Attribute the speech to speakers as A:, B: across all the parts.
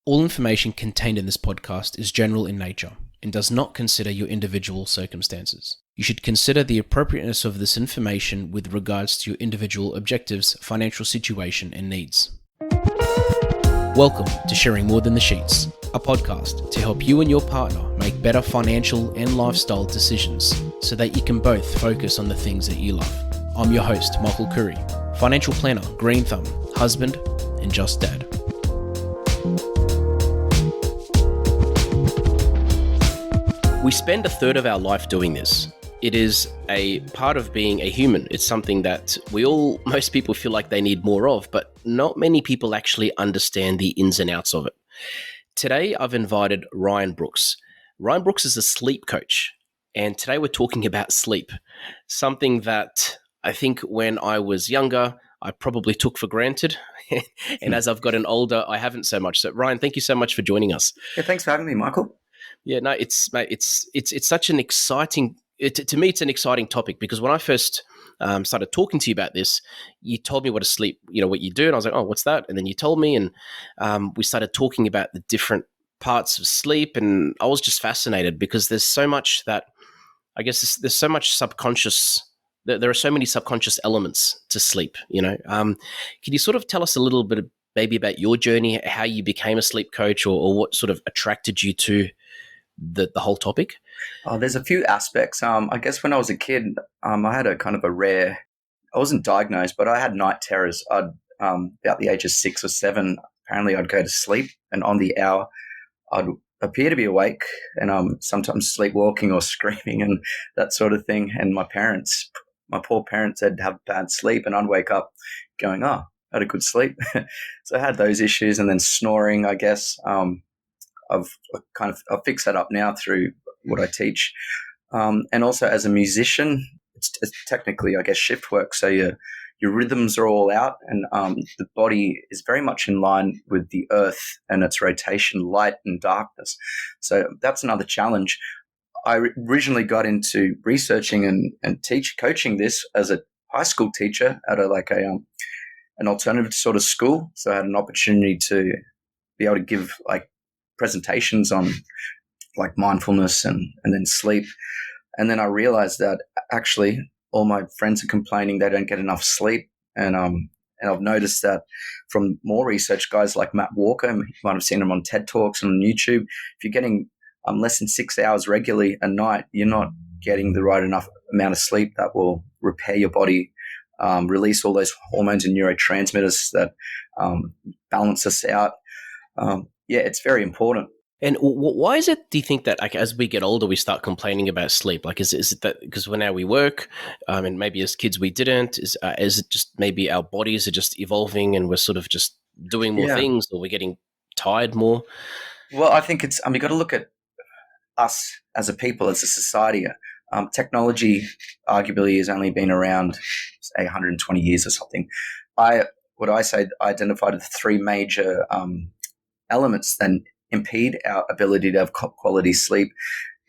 A: All information contained in this podcast is general in nature and does not consider your individual circumstances. You should consider the appropriateness of this information with regards to your individual objectives, financial situation, and needs. Welcome to Sharing More Than the Sheets, a podcast to help you and your partner make better financial and lifestyle decisions so that you can both focus on the things that you love. I'm your host, Michael Khouri, financial planner, green thumb, husband, and just dad. We spend a third of our life doing this. It is a part of being a human. It's something that most people feel like they need more of, but not many people actually understand the ins and outs of it. Today, I've invited Ryan Brooks. Ryan Brooks is a sleep coach, and today we're talking about sleep, something that I think when I was younger, I probably took for granted. And as I've gotten older, I haven't so much. So Ryan, thank you so much for joining us.
B: Yeah, thanks for having me, Michael.
A: Yeah, no, it's such an exciting. To me, it's an exciting topic because when I first started talking to you about this, you told me what what you do, and I was like, oh, what's that? And then you told me, and we started talking about the different parts of sleep, and I was just fascinated because there's so much that I guess there's so much subconscious. There are so many subconscious elements to sleep. Can you sort of tell us a little bit maybe about your journey, how you became a sleep coach, or what sort of attracted you to the whole topic?
B: There's a few aspects. I guess when I was a kid, I had a kind of a rare. I wasn't diagnosed, but I had night terrors. About the age of 6 or 7, apparently I'd go to sleep, and on the hour, I'd appear to be awake, and sometimes sleepwalking or screaming and that sort of thing. And my poor parents, had to have bad sleep, and I'd wake up going, "Oh, I had a good sleep." So I had those issues, and then snoring. I guess I've fixed that up now through what I teach, and also as a musician, it's technically, I guess, shift work. So your rhythms are all out, and the body is very much in line with the earth and its rotation, light and darkness. So that's another challenge. I originally got into researching and coaching this as a high school teacher at an alternative sort of school. So I had an opportunity to be able to give presentations on mindfulness and then sleep. And then I realized that actually all my friends are complaining they don't get enough sleep. And I've noticed that from more research, guys like Matt Walker, you might have seen him on TED Talks and on YouTube, if you're getting less than 6 hours regularly a night, you're not getting the right enough amount of sleep that will repair your body, release all those hormones and neurotransmitters that balance us out. It's very important.
A: And why is it, do you think that as we get older, we start complaining about sleep? Is it that because now we work and maybe as kids we didn't? Is it just maybe our bodies are just evolving and we're sort of just doing more things, or we're getting tired more?
B: Well, I think it's, you got to look at us as a people, as a society. Technology arguably has only been around, say, 120 years or something. I identified the three major elements that impede our ability to have quality sleep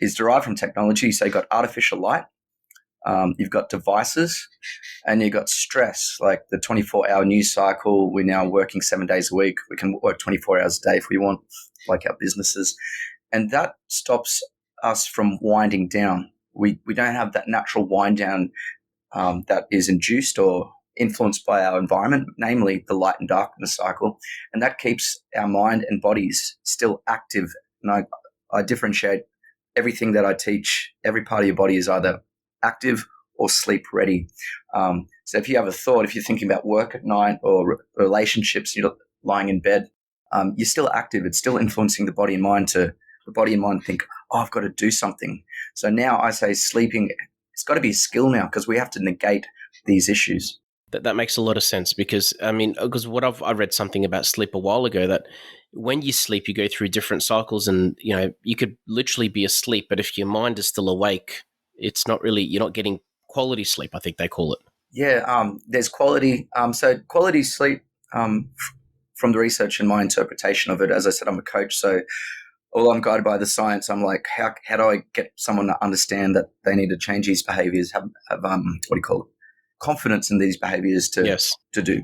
B: is derived from technology. So you've got artificial light, you've got devices, and you've got stress, like the 24-hour news cycle. We're now working 7 days a week. We can work 24 hours a day if we want, like our businesses. And that stops us from winding down. We don't have that natural wind down that is induced or influenced by our environment, namely the light and darkness cycle, and that keeps our mind and bodies still active. And I differentiate everything that I teach. Every part of your body is either active or sleep ready. So if you have a thought, if you're thinking about work at night or relationships, you're lying in bed, you're still active. It's still influencing the body and mind to the body and mind think, oh, I've got to do something. So now I say sleeping, it's got to be a skill now because we have to negate these issues.
A: That makes a lot of sense because I read something about sleep a while ago that when you sleep, you go through different cycles, and you could literally be asleep, but if your mind is still awake, it's not really, you're not getting quality sleep, I think they call it.
B: Yeah, there's quality. So quality sleep, from the research and my interpretation of it, as I said, I'm a coach, so although I'm guided by the science, I'm like, how do I get someone to understand that they need to change these behaviors, have confidence in these behaviors to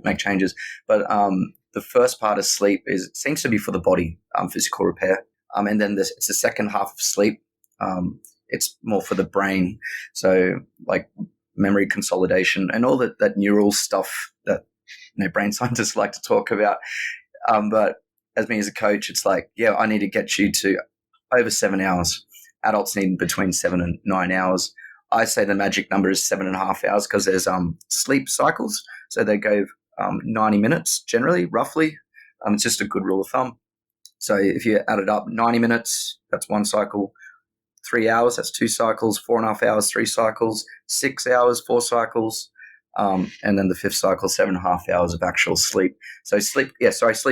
B: make changes. But the first part of sleep seems to be for the body, physical repair, and then it's the second half of sleep. It's more for the brain, so like memory consolidation and all that neural stuff that brain scientists like to talk about. But as me as a coach, it's like, yeah, I need to get you to over 7 hours. Adults need between 7 and 9 hours. I say the magic number is 7.5 hours because there's sleep cycles. So they go 90 minutes generally, roughly. It's just a good rule of thumb. So if you add it up, 90 minutes, that's one cycle. 3 hours, that's 2 cycles. 4.5 hours, 3 cycles. 6 hours, 4 cycles. And then the fifth cycle, 7.5 hours of actual sleep. So sleep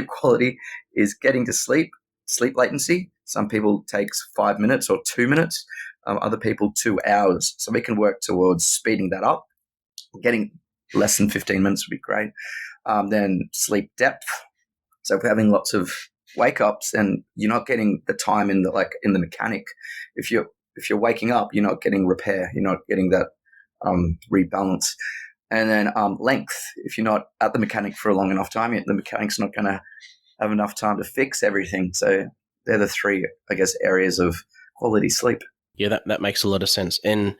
B: quality is getting to sleep latency. Some people takes 5 minutes or 2 minutes. Other people 2 hours. So we can work towards speeding that up. Getting less than 15 minutes would be great. Then sleep depth. So if we're having lots of wake ups and you're not getting the time in the mechanic, if you're waking up, you're not getting repair. You're not getting that rebalance. And then length. If you're not at the mechanic for a long enough time, the mechanic's not going to have enough time to fix everything. So they're the three, I guess, areas of quality sleep.
A: Yeah, that makes a lot of sense. And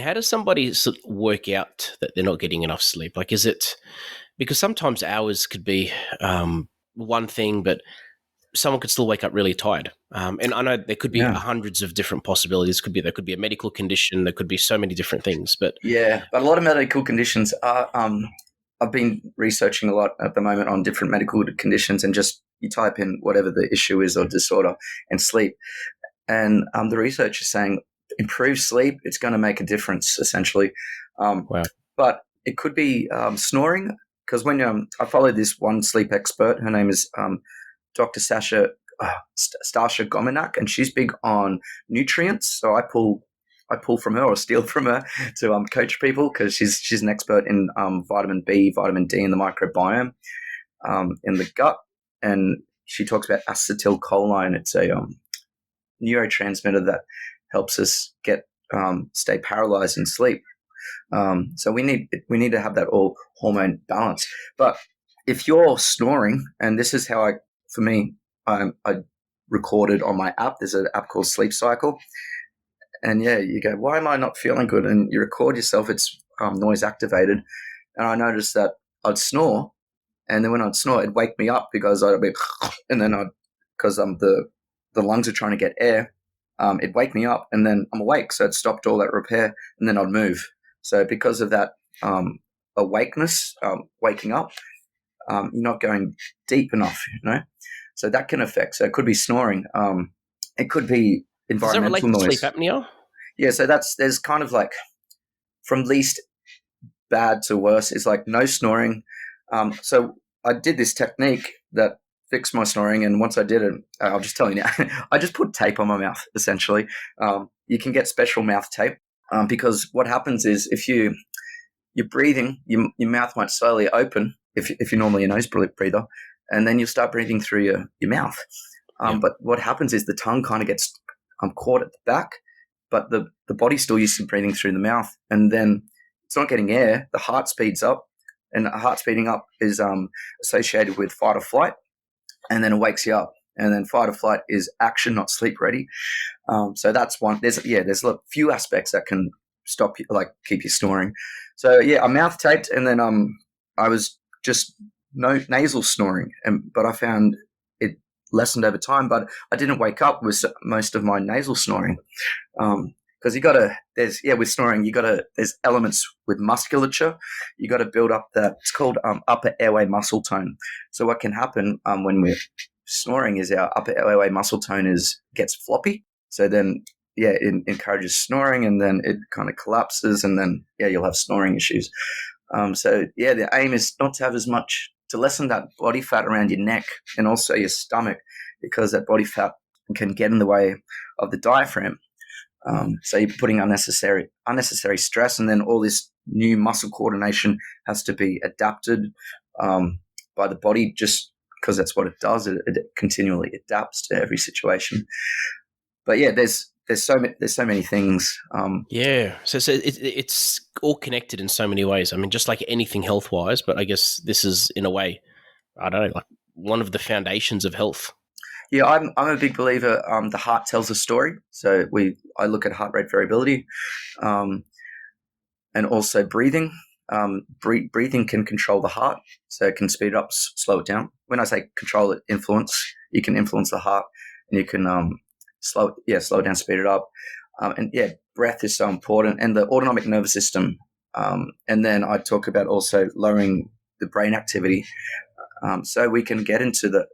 A: how does somebody work out that they're not getting enough sleep? Like, is it because sometimes hours could be one thing, but someone could still wake up really tired. And I know there could be hundreds of different possibilities. There could be a medical condition. There could be so many different things. But
B: a lot of medical conditions are. I've been researching a lot at the moment on different medical conditions, and just you type in whatever the issue is or disorder and sleep. And the research is saying improve sleep, it's going to make a difference, essentially.
A: Wow.
B: But it could be snoring, because when I follow this one sleep expert, her name is Dr. Stasha Gominak, and she's big on nutrients. So I pull from her or steal from her to coach people, because she's an expert in vitamin B, vitamin D, and the microbiome in the gut. And she talks about acetylcholine. It's a neurotransmitter that helps us stay paralyzed in sleep. So we need to have that all hormone balance. But if you're snoring, and this is how I recorded on my app. There's an app called Sleep Cycle, and you go, why am I not feeling good? And you record yourself. It's noise activated, and I noticed that I'd snore, and then when I'd snore, it'd wake me up because I'd be, and then because the lungs are trying to get air, it'd wake me up, and then I'm awake. So it stopped all that repair, and then I'd move. So because of that awakeness, waking up, you're not going deep enough, So that can affect. So it could be snoring. It could be environmental noise.
A: Does that relate to sleep apnea?
B: Yeah. So there's kind of like from least bad to worse is like no snoring. So I did this technique that fixed my snoring, and once I did it, I'll just tell you now, I just put tape on my mouth, essentially. You can get special mouth tape because what happens is if you're breathing, your mouth might slowly open if you're normally a nose breather, and then you'll start breathing through your mouth. But what happens is the tongue kind of gets caught at the back, but the body's still used to breathing through the mouth, and then it's not getting air. The heart speeds up, and the heart speeding up is associated with fight or flight, and then it wakes you up. And then fight or flight is action, not sleep ready. So that's one. There's a few aspects that can stop you, like keep you snoring. So I mouth taped, and then I was just nasal snoring, but I found it lessened over time. But I didn't wake up with most of my nasal snoring, because with snoring there's elements with musculature. You got to build up it's called upper airway muscle tone. So what can happen when we're snoring is our upper airway muscle tone gets floppy. So then it encourages snoring, and then it kind of collapses, and then you'll have snoring issues. The aim is not to have as much, to lessen that body fat around your neck and also your stomach, because that body fat can get in the way of the diaphragm. So you're putting unnecessary stress, and then all this new muscle coordination has to be adapted by the body, just because that's what it does. It continually adapts to every situation. But there's so many things.
A: So it's all connected in so many ways. I mean, just like anything health wise, but I guess this is in a way I don't know, like one of the foundations of health.
B: Yeah, I'm a big believer. The heart tells a story, so I look at heart rate variability, um, and also breathing. Breathing can control the heart, so it can speed it up, slow it down. When I say control it, influence, you can influence the heart, and you can slow it down, speed it up, and yeah, breath is so important, and the autonomic nervous system. And then I talk about also lowering the brain activity, so we can get into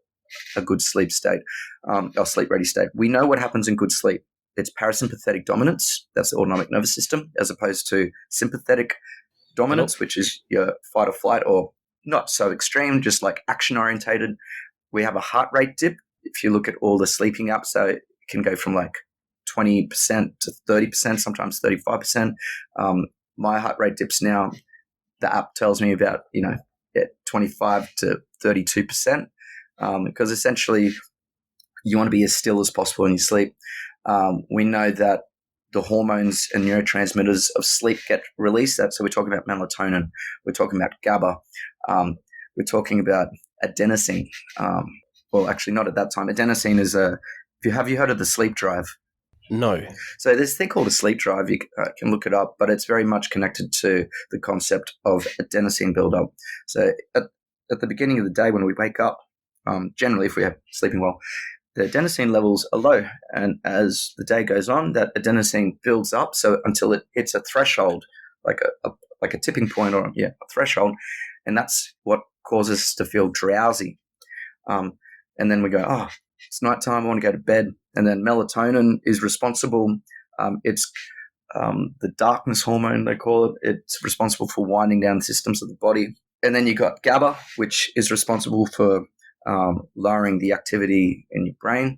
B: a good sleep state, or sleep ready state. We know what happens in good sleep. It's parasympathetic dominance, that's the autonomic nervous system, as opposed to sympathetic
A: Yep.
B: dominance, which is your fight or flight, or not so extreme, just like action orientated. We have a heart rate dip. If you look at all the sleeping apps, so it can go from like 20% to 30%, sometimes 35%. My heart rate dips now. The app tells me about, 25 to 32%, because essentially you want to be as still as possible in your sleep. We know that the hormones and neurotransmitters of sleep get released. So we're talking about melatonin, we're talking about GABA, we're talking about adenosine. Well, actually, not at that time. Adenosine is have you heard of the sleep drive?
A: No.
B: So there's a thing called a sleep drive. You can look it up, but it's very much connected to the concept of adenosine buildup. So at the beginning of the day when we wake up, generally if we are sleeping well, the adenosine levels are low. And as the day goes on, that adenosine builds up. So until it hits a threshold, like a tipping point, or a threshold. And that's what causes us to feel drowsy. And then we go, oh, it's nighttime, I want to go to bed. And then melatonin is responsible. It's the darkness hormone, they call it. It's responsible for winding down the systems of the body. And then you got GABA, which is responsible for lowering the activity in your brain.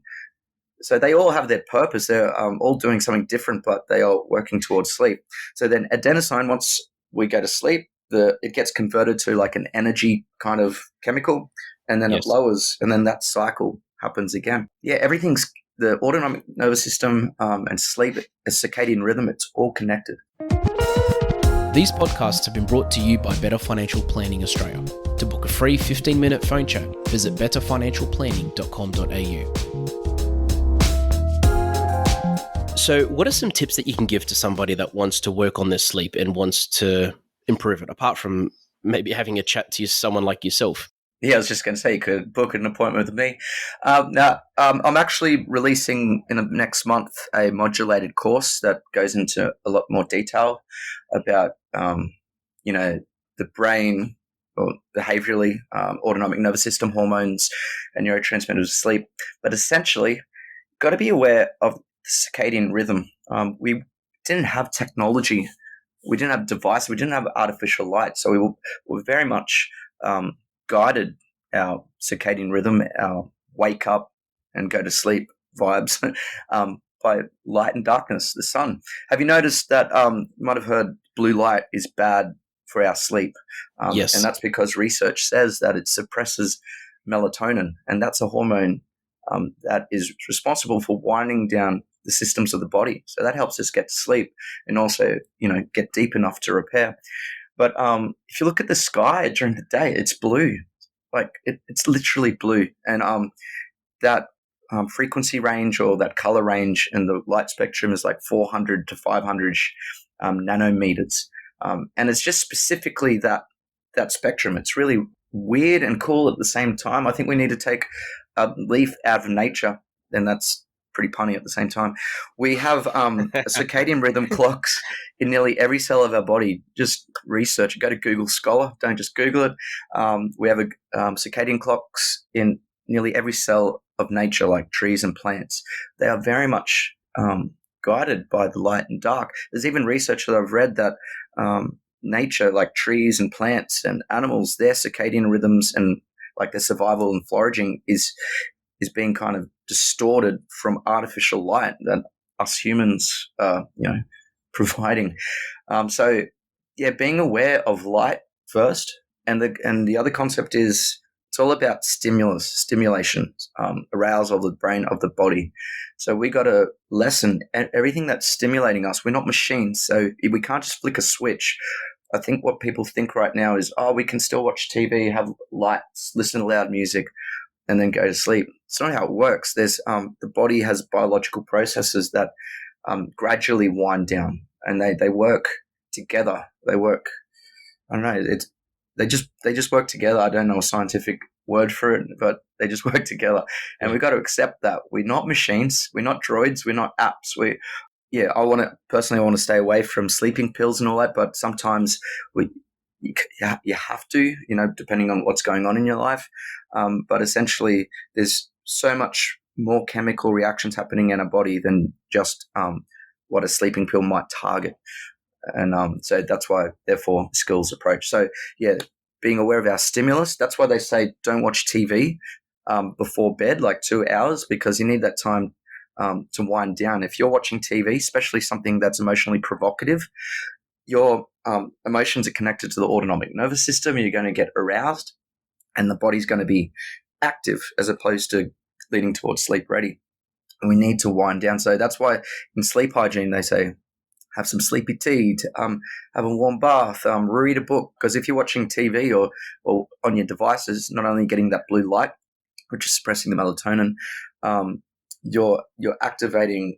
B: So they all have their purpose. They're all doing something different, but they are working towards sleep. So then adenosine, once we go to sleep, it gets converted to like an energy kind of chemical, and then it
A: Yes.
B: lowers, and then that cycle happens again. Yeah, everything's the autonomic nervous system, and sleep, a circadian rhythm, it's all connected.
A: These podcasts have been brought to you by Better Financial Planning Australia. To book a free 15-minute phone chat, visit betterfinancialplanning.com.au. So what are some tips that you can give to somebody that wants to work on their sleep and wants to improve it, apart from maybe having a chat to someone like yourself?
B: Yeah, I was just going to say you could book an appointment with me. I'm actually releasing in the next month a modulated course that goes into a lot more detail about, the brain, or behaviorally, autonomic nervous system, hormones, and neurotransmitters of sleep. But essentially, got to be aware of circadian rhythm. We didn't have technology, we didn't have device, we didn't have artificial light, so we were very much guided our circadian rhythm, our wake up and go to sleep vibes, by light and darkness, the sun. Have you noticed that you might have heard blue light is bad for our sleep?
A: Yes.
B: And that's because research says that it suppresses melatonin, and that's a hormone that is responsible for winding down the systems of the body. So that helps us get to sleep and also, get deep enough to repair. But if you look at the sky during the day, it's blue. Like it's literally blue. And that frequency range, or that color range in the light spectrum, is like 400 to 500 nanometers. And it's just specifically that spectrum. It's really weird and cool at the same time. I think we need to take a leaf out of nature, and that's pretty punny at the same time. We have circadian rhythm clocks in nearly every cell of our body. Just research. Go to Google Scholar. Don't just Google it. We have circadian clocks in nearly every cell of nature, like trees and plants. They are very much guided by the light and dark. There's even research that I've read that nature, like trees and plants and animals, their circadian rhythms and like their survival and foraging is being kind of distorted from artificial light that us humans are, providing. So yeah, being aware of light first, and the other concept is it's all about stimulation, arousal of the brain, of the body. So we got to lessen everything that's stimulating us. We're not machines, so we can't just flick a switch I think what people think right now is, oh, we can still watch TV, have lights, listen to loud music, and then go to sleep. It's not how it works. There's the body has biological processes that gradually wind down, and they work together. They work. I don't know. They just work together. I don't know a scientific word for it, but they just work together, and
A: Yeah.
B: we've got to accept that we're not machines. We're not droids. We're not apps. We Yeah, I want to personally. I want to stay away from sleeping pills and all that. But sometimes we, you have to, depending on what's going on in your life. But essentially, there's so much more chemical reactions happening in our body than just what a sleeping pill might target. And so that's why, therefore, skills approach. So yeah, being aware of our stimulus. That's why they say don't watch TV before bed, like 2 hours, because you need that time to wind down. If you're watching TV, especially something that's emotionally provocative, your emotions are connected to the autonomic nervous system. You're going to get aroused, and the body's going to be active as opposed to leading towards sleep ready. And we need to wind down. So that's why in sleep hygiene they say have some sleepy tea, have a warm bath, read a book. Because if you're watching TV or on your devices, not only getting that blue light, which is suppressing the melatonin, you're activating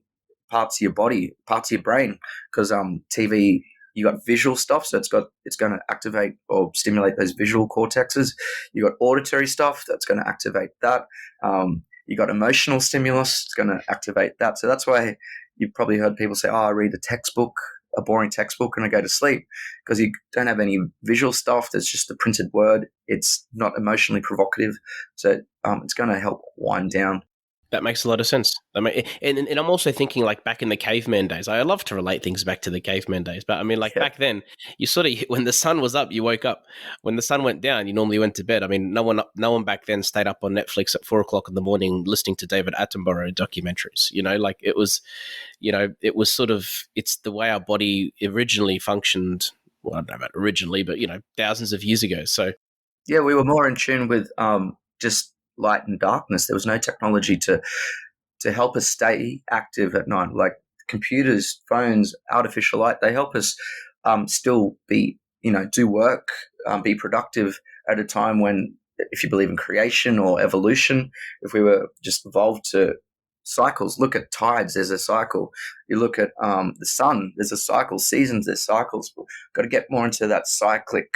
B: parts of your body, parts of your brain, because TV, you got visual stuff, so it's going to activate or stimulate those visual cortexes. You got auditory stuff that's going to activate that. You got emotional stimulus, it's going to activate that. So that's why you've probably heard people say, "Oh, I read a textbook, a boring textbook, and I go to sleep," because you don't have any visual stuff. There's just the printed word. It's not emotionally provocative, so it's going to help wind down.
A: That makes a lot of sense. And I'm also thinking like back in the caveman days. I love to relate things back to the caveman days, but I mean, like
B: Yeah,
A: back then, you sort of when the sun was up, you woke up. When the sun went down, you normally went to bed. I mean, no one back then stayed up on Netflix at 4 o'clock in the morning listening to David Attenborough documentaries. Like it was sort of it's the way our body originally functioned. Well, I don't know about originally, but thousands of years ago. So
B: yeah, we were more in tune with just light and darkness. There was no technology to help us stay active at night. Like computers, phones, artificial light, they help us still be, do work, be productive at a time when, if you believe in creation or evolution, if we were just evolved to cycles, look at tides, there's a cycle. You look at the sun, there's a cycle. Seasons, there's cycles. We've got to get more into that cyclic,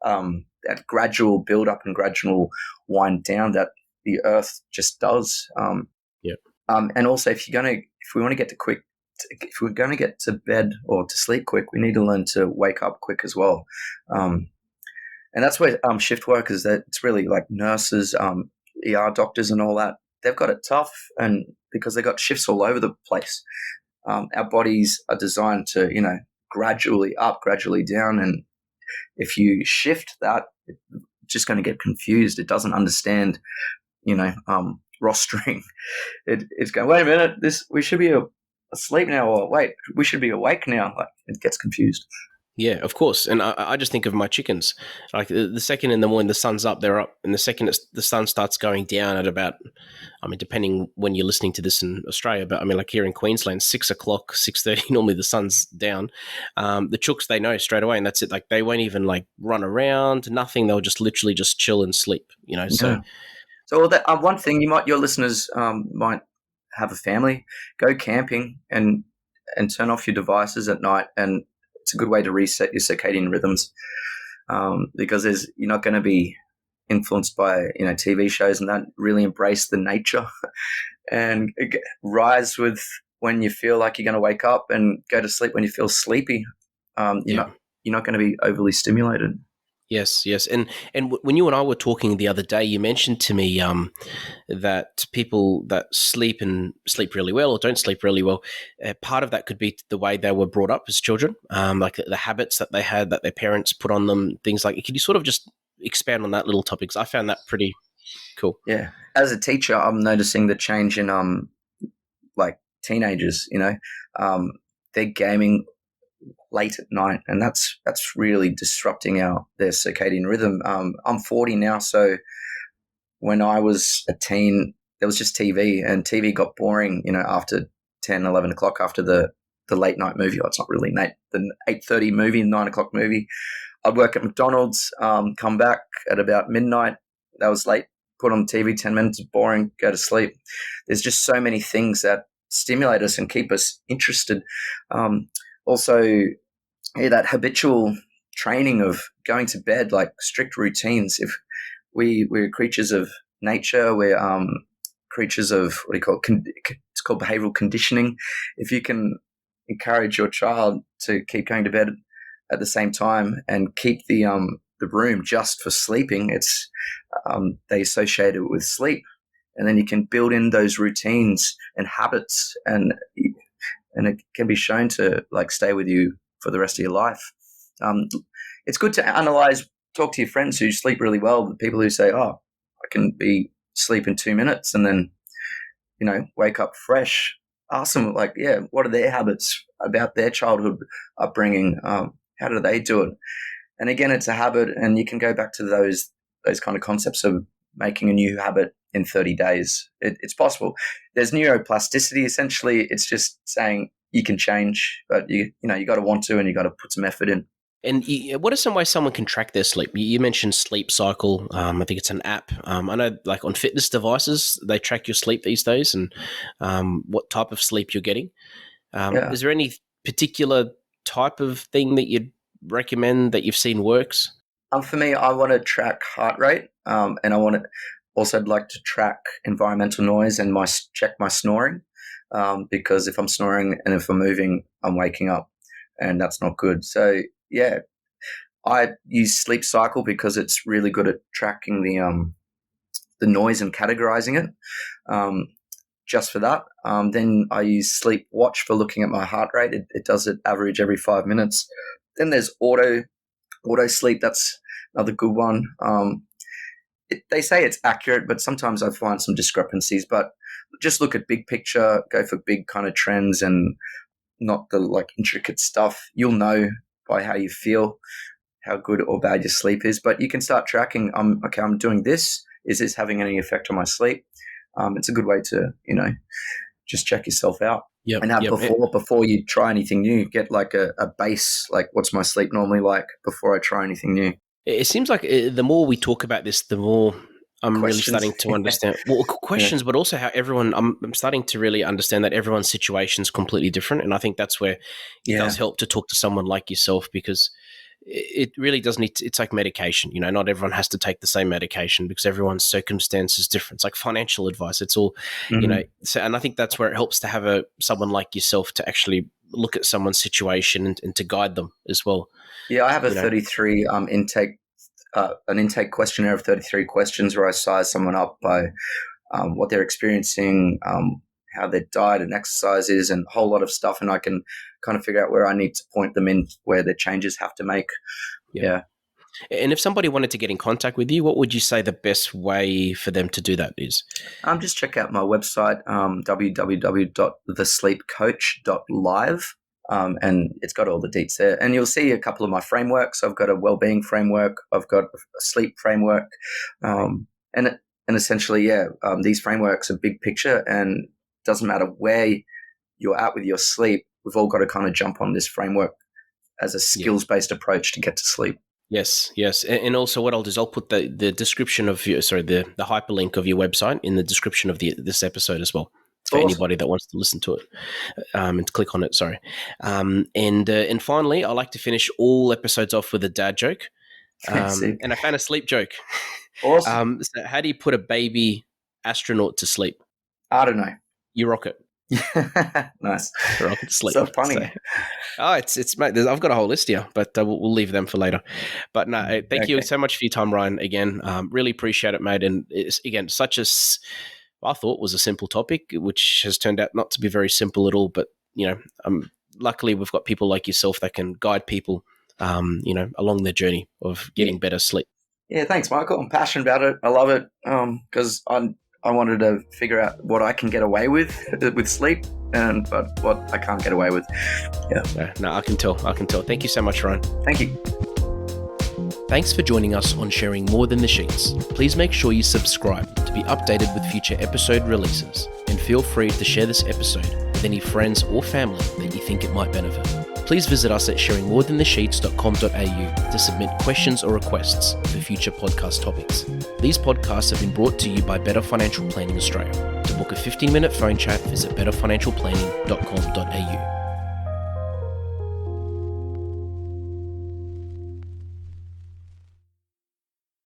B: that gradual build up and gradual wind down that the earth just does.
A: yeah,
B: And also, if we want to get if we're going to get to bed or to sleep quick, we need to learn to wake up quick as well. And that's where shift workers, that it's really like nurses, ER doctors, and all that. They've got it tough, and because they got shifts all over the place. Our bodies are designed to, gradually up, gradually down, and if you shift that, it's just going to get confused. It doesn't understand, rostering. It's going, wait a minute, we should be asleep now, or wait, we should be awake now. Like, it gets confused.
A: yeah, of course. And I just think of my chickens. Like the second in the morning the sun's up, they're up, and the second the sun starts going down at about, I mean, depending when you're listening to this in Australia, but I mean, like here in Queensland, 6 o'clock, 6:30, normally the sun's down. The chooks, they know straight away, and that's it. Like they won't even like run around, nothing. They'll just literally just chill and sleep. So
B: Yeah. So that one thing your listeners might have a family, go camping and turn off your devices at night, and it's a good way to reset your circadian rhythms, because you're not going to be influenced by TV shows and that. Really embrace the nature and rise with when you feel like you're going to wake up, and go to sleep when you feel sleepy.
A: yeah.
B: You're not going to be overly stimulated.
A: Yes, yes, and when you and I were talking the other day, you mentioned to me that people that sleep really well or don't sleep really well, part of that could be the way they were brought up as children, like the habits that they had that their parents put on them, things like. Can you sort of just expand on that little topic? 'Cause I found that pretty cool.
B: Yeah, as a teacher, I'm noticing the change in like teenagers. They're gaming late at night, and that's really disrupting their circadian rhythm. I'm 40 now, so when I was a teen, there was just TV, and TV got boring, after 10, 11 o'clock, after the the late night movie. Oh, it's not really late. The 8:30 movie, 9 o'clock movie. I'd work at McDonald's, come back at about midnight. That was late. Put on TV, 10 minutes, boring, go to sleep. There's just so many things that stimulate us and keep us interested. Also, that habitual training of going to bed, like strict routines. If we're creatures of nature, we're creatures of what do you call it? It's called behavioral conditioning. If you can encourage your child to keep going to bed at the same time and keep the room just for sleeping, it's they associate it with sleep, and then you can build in those routines and habits, and it can be shown to like stay with you for the rest of your life. It's good to analyze, talk to your friends who sleep really well, the people who say, "Oh, I can be sleep in 2 minutes and then wake up fresh." Ask them, like, yeah, what are their habits about their childhood upbringing? How do they do it? And again, it's a habit, and you can go back to those kind of concepts of making a new habit in 30 days. It's possible. There's neuroplasticity. Essentially, it's just saying you can change, but you got to want to, and you got to put some effort in.
A: And what are some ways someone can track their sleep? You mentioned Sleep Cycle. I think it's an app. I know, like on fitness devices, they track your sleep these days and what type of sleep you're getting. Is there any particular type of thing that you'd recommend that you've seen works?
B: For me, I want to track heart rate, and I want to also like to track environmental noise and check my snoring, because if I'm snoring and if I'm moving, I'm waking up, and that's not good. So yeah, I use Sleep Cycle because it's really good at tracking the noise and categorizing it. Just for that. Then I use Sleep Watch for looking at my heart rate. It does it average every 5 minutes. Then there's auto sleep. That's another good one. They say it's accurate, but sometimes I find some discrepancies. But just look at big picture, go for big kind of trends and not the like intricate stuff. You'll know by how you feel how good or bad your sleep is. But you can start tracking. Okay, I'm doing this. Is this having any effect on my sleep? It's a good way to just check yourself out.
A: Yep,
B: and before you try anything new, get like a base, like what's my sleep normally like before I try anything new.
A: It seems like the more we talk about this, the more I'm really starting to understand questions, but also how I'm starting to really understand that everyone's situation is completely different. And I think that's where it does help to talk to someone like yourself, because it really does need it's like medication. Not everyone has to take the same medication because everyone's circumstance is different. It's like financial advice. It's all, so, and I think that's where it helps to have someone like yourself to actually look at someone's situation and to guide them as well.
B: Yeah, I have a 33 intake questionnaire of 33 questions where I size someone up by what they're experiencing, how their diet and exercise is, and a whole lot of stuff. And I can kind of figure out where I need to point them in, where the changes have to make. Yeah.
A: And if somebody wanted to get in contact with you, what would you say the best way for them to do that is?
B: Just check out my website, www.thesleepcoach.live. And it's got all the deets there. And you'll see a couple of my frameworks. I've got a well-being framework. I've got a sleep framework. And essentially, these frameworks are big picture, and it doesn't matter where you're at with your sleep. We've all got to kind of jump on this framework as a skills-based approach to get to sleep.
A: Yes. And also what I'll do is I'll put the description of the hyperlink of your website in the description of this episode as well. For anybody that wants to listen to it and to click on it, sorry. And finally, I like to finish all episodes off with a dad joke. And I found a sleep joke.
B: Awesome.
A: So how do you put a baby astronaut to sleep?
B: I don't know.
A: You rock it.
B: Nice.
A: Rocket to sleep.
B: So funny.
A: It's mate. There's, I've got a whole list here, but we'll leave them for later. But no, thank you so much for your time, Ryan. Again, really appreciate it, mate. And it's again I thought was a simple topic, which has turned out not to be very simple at all. But luckily we've got people like yourself that can guide people, along their journey of getting better sleep.
B: Yeah, thanks, Michael. I'm passionate about it. I love it because I wanted to figure out what I can get away with sleep, but what I can't get away with. Yeah.
A: No, I can tell. Thank you so much, Ryan.
B: Thank you.
A: Thanks for joining us on Sharing More Than the Sheets. Please make sure you subscribe to be updated with future episode releases, and feel free to share this episode with any friends or family that you think it might benefit. Please visit us at sharingmorethanthesheets.com.au to submit questions or requests for future podcast topics. These podcasts have been brought to you by Better Financial Planning Australia. To book a 15-minute phone chat, visit betterfinancialplanning.com.au.